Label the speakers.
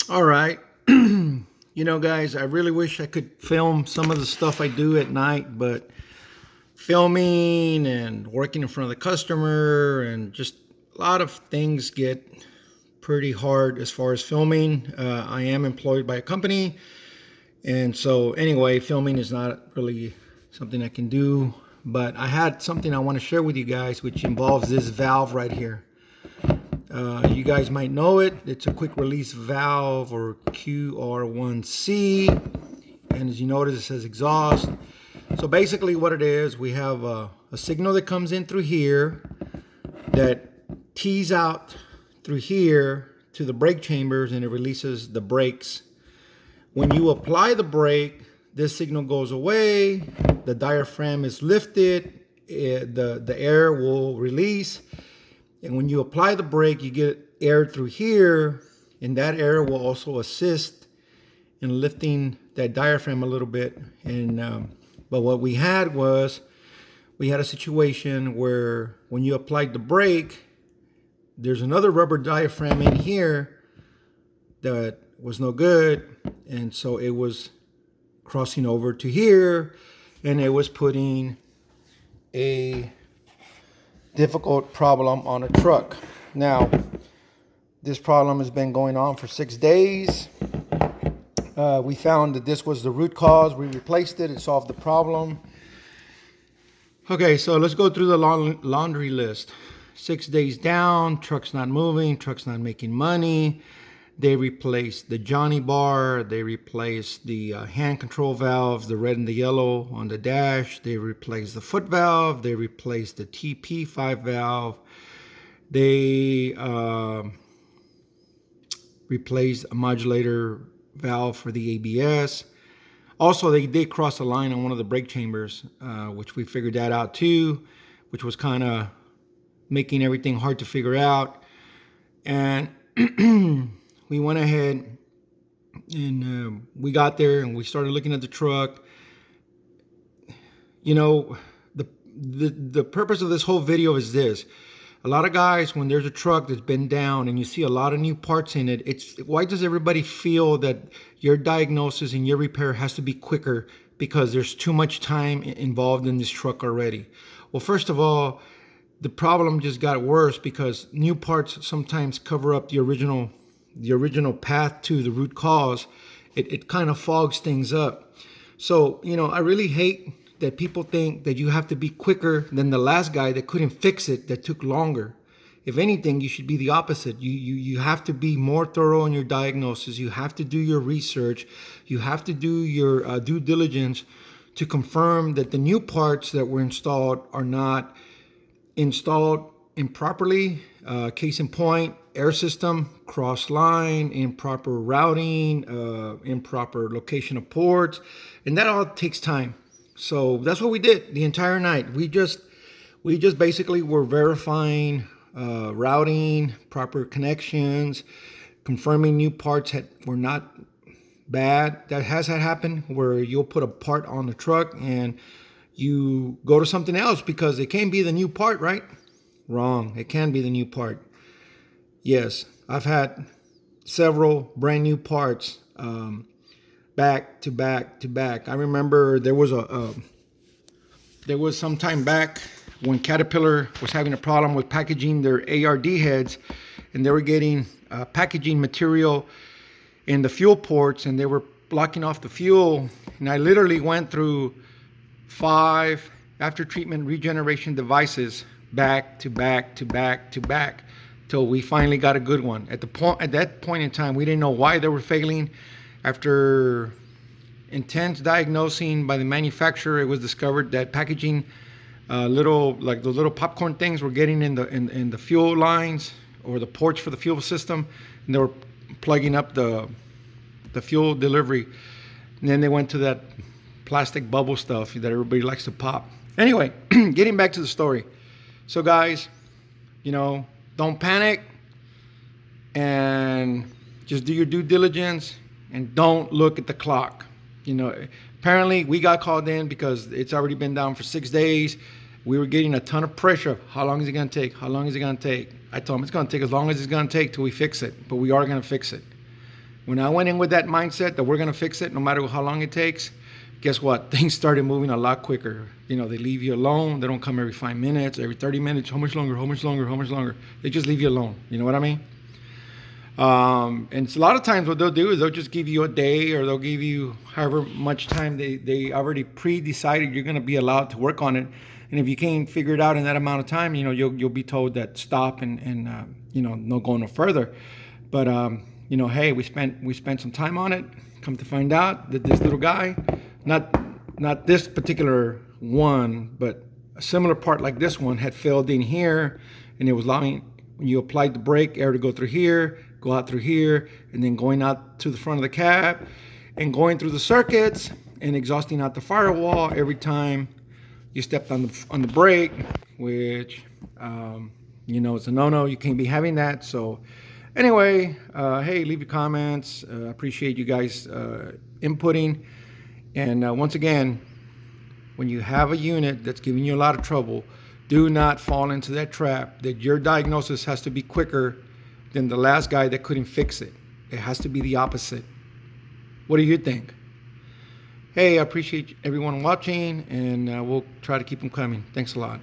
Speaker 1: All right. Guys, I really wish I could film some of the stuff I do at night, but filming and working in front of the customer and just a lot of things get pretty hard as far as filming. I am employed by a company, and so anyway, filming is not really something I can do, but I had something I want to share with you guys, which involves this valve right here. You guys might know it. It's a quick release valve, or QR1C. And as you notice, it says exhaust. So basically what it is, we have a signal that comes in through here that tees out through here to the brake chambers, and it releases the brakes. When you apply the brake, this signal goes away. The diaphragm is lifted. The air will release. And when you apply the brake, you get air through here, and that air will also assist in lifting that diaphragm a little bit. And but what we had was, we had a situation where when you applied the brake, there's another rubber diaphragm in here that was no good, and so it was crossing over to here, and it was putting a difficult problem on a truck. Now, this problem has been going on for 6 days. We found that this was the root cause. We replaced it. It solved the problem. Okay, so let's go through the laundry list. 6 days down, truck's not moving, truck's not making money. They replaced the Johnny bar. They replaced the hand control valve, the red and the yellow on the dash. They replaced the foot valve. They replaced the TP5 valve. They replaced a modulator valve for the ABS. Also, they did cross a line on one of the brake chambers, which we figured that out too, which was kind of making everything hard to figure out. And we went ahead and we got there and we started looking at the truck. The purpose of this whole video is this. A lot of guys, when there's a truck that's been down and you see a lot of new parts in it, why does everybody feel that your diagnosis and your repair has to be quicker because there's too much time involved in this truck already? Well, first of all, the problem just got worse because new parts sometimes cover up the original path to the root cause. It kind of fogs things up. So, I really hate that people think that you have to be quicker than the last guy that couldn't fix it, that took longer. If anything, you should be the opposite. You have to be more thorough in your diagnosis. You have to do your research. You have to do your due diligence to confirm that the new parts that were installed are not installed improperly. Case in point, air system, cross line, improper routing, improper location of ports, and that all takes time. So that's what we did the entire night. We just basically were verifying routing, proper connections, confirming new parts were not bad. That has happened where you'll put a part on the truck and you go to something else because it can't be the new part, right? Wrong. It can be the new part. Yes, I've had several brand new parts back to back to back. I remember there was some time back when Caterpillar was having a problem with packaging their ARD heads, and they were getting packaging material in the fuel ports, and they were blocking off the fuel. And I literally went through 5 after treatment regeneration devices back to back to back to back till we finally got a good one. At that point in time, we didn't know why they were failing. After intense diagnosing by the manufacturer, it was discovered that packaging, the little popcorn things, were getting in the fuel lines or the ports for the fuel system, and they were plugging up the fuel delivery. And then they went to that plastic bubble stuff that everybody likes to pop. Anyway, getting back to the story. So guys, don't panic and just do your due diligence and don't look at the clock. Apparently we got called in because it's already been down for 6 days. We were getting a ton of pressure. How long is it going to take? How long is it going to take? I told him it's going to take as long as it's going to take till we fix it, but we are going to fix it. When I went in with that mindset that we're going to fix it no matter how long it takes, guess what? Things started moving a lot quicker. You know, they leave you alone. They don't come every 5 minutes, every 30 minutes. How much longer? How much longer? How much longer? They just leave you alone. You know what I mean? And it's a lot of times what they'll do is they'll just give you a day, or they'll give you however much time they already pre-decided you're going to be allowed to work on it. And if you can't figure it out in that amount of time, you know, you'll be told that stop and you know, no go no further. But you know, hey, we spent some time on it. Come to find out that this little guy, not this particular one, but a similar part like this one had failed in here, and it was allowing, when you applied the brake, air to go through here, go out through here, and then going out to the front of the cab and going through the circuits and exhausting out the firewall every time you stepped on the brake, which you know, it's a no-no. You can't be having that. So anyway, hey, leave your comments. Appreciate you guys inputting. And once again, when you have a unit that's giving you a lot of trouble, do not fall into that trap that your diagnosis has to be quicker than the last guy that couldn't fix it. It has to be the opposite. What do you think? Hey, I appreciate everyone watching, and we'll try to keep them coming. Thanks a lot.